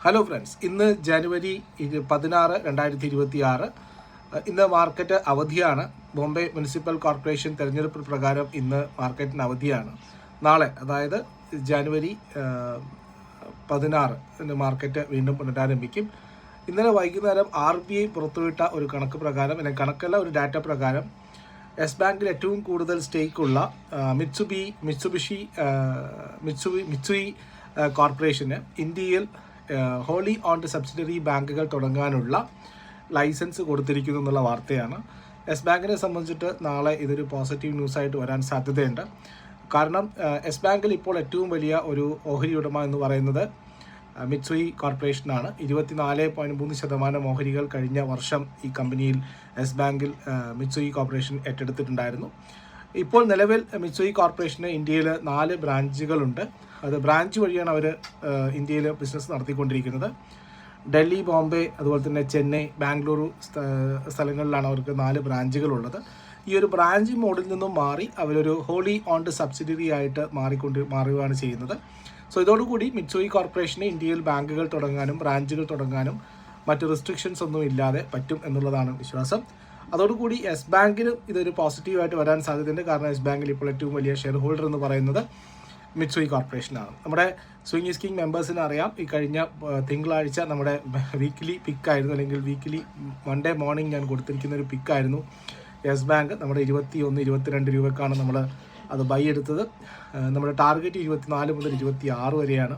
Hello friends, ഇന്ന് ജനുവരി 16, 2026. ഇന്ന് market അവധിയാണ്. ബോംബെ മുനിസിപ്പൽ കോർപ്പറേഷൻ തെരഞ്ഞെടുപ്പ് പ്രകാരം ഇന്ന് മാർക്കറ്റിന് അവധിയാണ്. നാളെ, അതായത് ജനുവരി 16 മാർക്കറ്റ് വീണ്ടും പുനരാരംഭിക്കും. ഇന്നലെ വൈകുന്നേരം RBI പുറത്തുവിട്ട ഒരു കണക്ക് പ്രകാരം, അല്ലെങ്കിൽ കണക്കല്ല, ഒരു ഡാറ്റ പ്രകാരം യെസ് ബാങ്കിൽ ഏറ്റവും കൂടുതൽ സ്റ്റേക്കുള്ള മിത്സുബിഷി കോർപ്പറേഷന് ഇന്ത്യയിൽ ഹോളി ഓൺഡ് സബ്സിഡറി ബാങ്കുകൾ തുടങ്ങാനുള്ള ലൈസൻസ് കൊടുത്തിരിക്കുന്നു എന്നുള്ള വാർത്തയാണ്. യെസ് ബാങ്കിനെ സംബന്ധിച്ചിട്ട് നാളെ ഇതൊരു പോസിറ്റീവ് ന്യൂസായിട്ട് വരാൻ സാധ്യതയുണ്ട്. കാരണം യെസ് ബാങ്കിൽ ഇപ്പോൾ ഏറ്റവും വലിയ ഒരു ഓഹരി ഉടമ എന്ന് പറയുന്നത് മിത്സുയി കോർപ്പറേഷനാണ്. 24.3% ഓഹരികൾ കഴിഞ്ഞ വർഷം ഈ കമ്പനിയിൽ യെസ് ബാങ്കിൽ മിത്സുയി കോർപ്പറേഷൻ ഏറ്റെടുത്തിട്ടുണ്ടായിരുന്നു. ഇപ്പോൾ നിലവിൽ മിത്സുയി കോർപ്പറേഷന് ഇന്ത്യയിൽ 4 ബ്രാഞ്ചുകളുണ്ട്. അത് ബ്രാഞ്ച് വഴിയാണ് അവർ ഇന്ത്യയിൽ ബിസിനസ് നടത്തിക്കൊണ്ടിരിക്കുന്നത്. ഡൽഹി, ബോംബെ, അതുപോലെ തന്നെ ചെന്നൈ, ബാംഗ്ലൂരു സ്ഥലങ്ങളിലാണ് അവർക്ക് 4 ബ്രാഞ്ചുകളുള്ളത്. ഈ ഒരു ബ്രാഞ്ച് മോഡിൽ നിന്നും മാറി അവരൊരു ഹോളി ഓൺഡ് സബ്സിഡറി ആയിട്ട് മാറുകയാണ് ചെയ്യുന്നത്. സോ ഇതോടുകൂടി മിത്സുയി കോർപ്പറേഷന് ഇന്ത്യയിൽ ബാങ്കുകൾ തുടങ്ങാനും ബ്രാഞ്ചുകൾ തുടങ്ങാനും മറ്റ് റെസ്ട്രിക്ഷൻസ് ഒന്നും ഇല്ലാതെ പറ്റും എന്നുള്ളതാണ് വിശ്വാസം. അതോടുകൂടി യെസ് ബാങ്കിനും ഇതൊരു പോസിറ്റീവായിട്ട് വരാൻ സാധ്യതയുണ്ട്. കാരണം യെസ് ബാങ്കിൽ ഇപ്പോൾ ഏറ്റവും വലിയ ഷെയർ ഹോൾഡർ എന്ന് പറയുന്നത് മിത്സുയി കോർപ്പറേഷനാണ്. നമ്മുടെ സ്വിംഗ് ഈസ് കിങ് മെമ്പേഴ്സിന് അറിയാം, ഈ കഴിഞ്ഞ തിങ്കളാഴ്ച നമ്മുടെ വീക്കിലി പിക്കായിരുന്നു, അല്ലെങ്കിൽ വീക്കിലി മൺഡേ മോർണിംഗ് ഞാൻ കൊടുത്തിരിക്കുന്ന ഒരു പിക്കായിരുന്നു യെസ് ബാങ്ക്. നമ്മുടെ 21-22 രൂപക്കാണ് നമ്മൾ അത് ബൈ എടുത്തത്. നമ്മുടെ ടാർഗറ്റ് 24 മുതൽ 26 വരെയാണ്.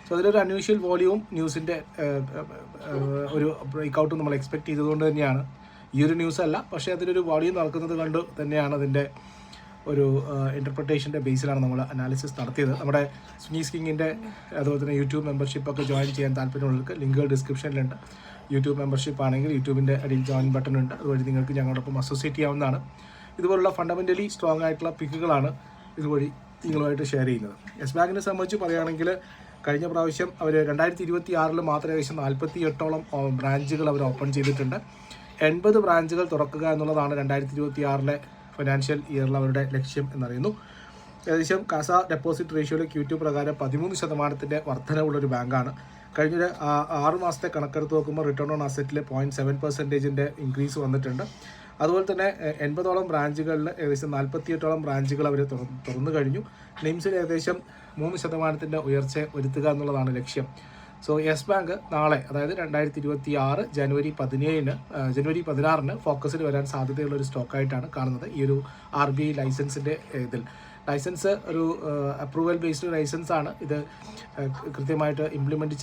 സോ അതിലൊരു അൺയൂഷ്വൽ വോളിയൂം ന്യൂസിൻ്റെ ഒരു ബ്രേക്കൗട്ട് നമ്മൾ എക്സ്പെക്ട് ചെയ്തതുകൊണ്ട് തന്നെയാണ്, ഈ ഒരു ന്യൂസ് അല്ല, പക്ഷേ അതിലൊരു വോളിയൂം നടക്കുന്നത് കണ്ട് തന്നെയാണ് അതിൻ്റെ ഒരു ഇൻ്റർപ്രിട്ടേഷൻ്റെ ബേസിലാണ് നമ്മൾ അനാലിസിസ് നടത്തിയത്. നമ്മുടെ സ്വിംഗ് കിങ്ങിൻ്റെ അതുപോലെ തന്നെ യൂട്യൂബ് മെമ്പർഷിപ്പൊക്കെ ജോയിൻ ചെയ്യാൻ താല്പര്യമുള്ളവർക്ക് ലിങ്കുകൾ ഡിസ്ക്രിപ്ഷനിലുണ്ട്. യൂട്യൂബ് മെമ്പർഷിപ്പ് ആണെങ്കിൽ യൂട്യൂബിൻ്റെ അടിയിൽ ജോയിൻ ബട്ടൺ ഉണ്ട്, അതുവഴി നിങ്ങൾക്ക് ഞങ്ങളോടൊപ്പം അസോസിയേറ്റ് ചെയ്യാവുന്നതാണ്. ഇതുപോലുള്ള ഫണ്ടമെൻ്റലി സ്ട്രോങ് ആയിട്ടുള്ള പിക്കുകളാണ് ഇതുവഴി നിങ്ങളുമായിട്ട് ഷെയർ ചെയ്യുന്നത്. യെസ് ബാങ്കിനെ സംബന്ധിച്ച് പറയുകയാണെങ്കിൽ കഴിഞ്ഞ പ്രാവശ്യം അവർ 2026 മാത്രം ഏകദേശം 48ഓളം ബ്രാഞ്ചുകൾ അവർ ഓപ്പൺ ചെയ്തിട്ടുണ്ട്. 80 ബ്രാഞ്ചുകൾ തുറക്കുക എന്നുള്ളതാണ് 2026 ഫിനാൻഷ്യൽ ഇയറിൽ അവരുടെ ലക്ഷ്യം എന്നറിയുന്നു. ഏകദേശം കാസ ഡെപ്പോസിറ്റ് റേഷ്യോയിലെ Q2 പ്രകാരം 13% വർധനവുള്ളൊരു ബാങ്കാണ്. കഴിഞ്ഞ 6 മാസത്തെ കണക്കെടുത്ത് നോക്കുമ്പോൾ റിട്ടേൺ ഓൺ അസറ്റിൽ 0.7% ഇൻക്രീസ് വന്നിട്ടുണ്ട്. അതുപോലെ തന്നെ 80ഓളം ബ്രാഞ്ചുകളിൽ ഏകദേശം 48ഓളം ബ്രാഞ്ചുകൾ അവർ തുറന്നു കഴിഞ്ഞു. നിംസിൽ ഏകദേശം 3% ഉയർച്ച വരുത്തുക എന്നുള്ളതാണ് ലക്ഷ്യം. സോ യെസ് ബാങ്ക് നാളെ, അതായത് 2026 ജനുവരി 16 ഫോക്കസിൽ വരാൻ സാധ്യതയുള്ള ഒരു സ്റ്റോക്കായിട്ടാണ് കാണുന്നത്. ഈ ഒരു RBI ലൈസൻസിൻ്റെ ലൈസൻസ് ഒരു അപ്രൂവൽ ബേസ്ഡ് ലൈസൻസ് ആണ്. ഇത് കൃത്യമായിട്ട് ഇംപ്ലിമെൻറ്റ്